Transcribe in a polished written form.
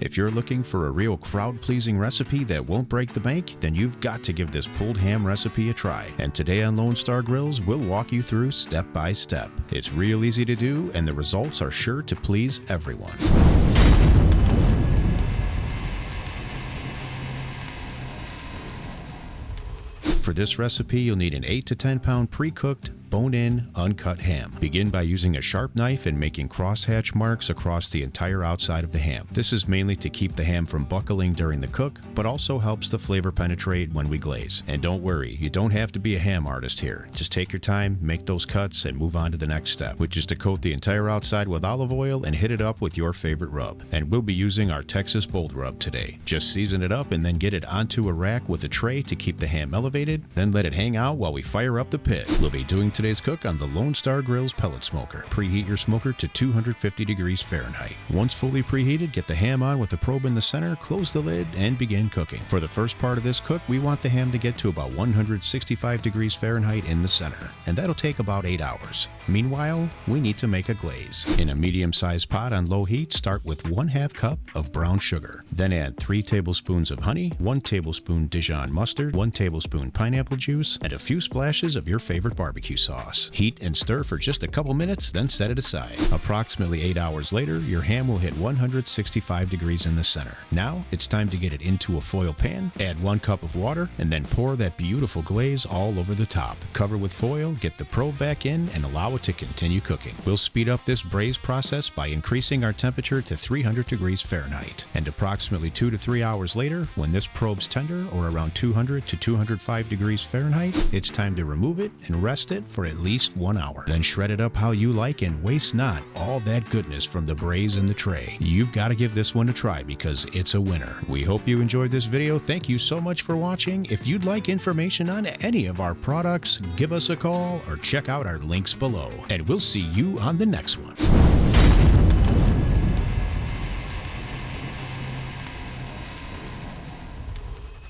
If you're looking for a real crowd-pleasing recipe that won't break the bank, then you've got to give this pulled ham recipe a try. And today on Lone Star Grillz, we'll walk you through step by step. It's real easy to do, and the results are sure to please everyone. For this recipe, you'll need an 8 to 10 pound pre-cooked bone-in uncut ham. Begin by using a sharp knife and making crosshatch marks across the entire outside of the ham. This is mainly to keep the ham from buckling during the cook, but also helps the flavor penetrate when we glaze. And don't worry, you don't have to be a ham artist here. Just take your time, make those cuts, and move on to the next step, which is to coat the entire outside with olive oil and hit it up with your favorite rub. And we'll be using our Texas Bold Rub today. Just season it up and then get it onto a rack with a tray to keep the ham elevated, then let it hang out while we fire up the pit. We'll be doing today's cook on the Lone Star Grillz pellet smoker. Preheat your smoker to 250 degrees Fahrenheit. Once fully preheated, get the ham on with a probe in the center, close the lid, and begin cooking. For the first part of this cook, we want the ham to get to about 165 degrees Fahrenheit in the center, and that'll take about 8 hours. Meanwhile, we need to make a glaze. In a medium-sized pot on low heat, start with 1/2 cup of brown sugar. Then add 3 tablespoons of honey, 1 tablespoon Dijon Mustard, 1 tablespoon pineapple juice, and a few splashes of your favorite barbecue sauce. Heat and stir for just a couple minutes, then set it aside. Approximately 8 hours later, your ham will hit 165 degrees in the center. Now, it's time to get it into a foil pan, add 1 cup of water, and then pour that beautiful glaze all over the top. Cover with foil, get the probe back in, and allow it to continue cooking. We'll speed up this braise process by increasing our temperature to 300 degrees Fahrenheit. And approximately 2 to 3 hours later, when this probe's tender, or around 200 to 205 degrees Fahrenheit, it's time to remove it and rest it for at least 1 hour. Then shred it up how you like and waste not all that goodness from the braise in the tray. You've got to give this one a try because it's a winner. We hope you enjoyed this video. Thank you so much for watching. If you'd like information on any of our products, give us a call or check out our links below. And we'll see you on the next one.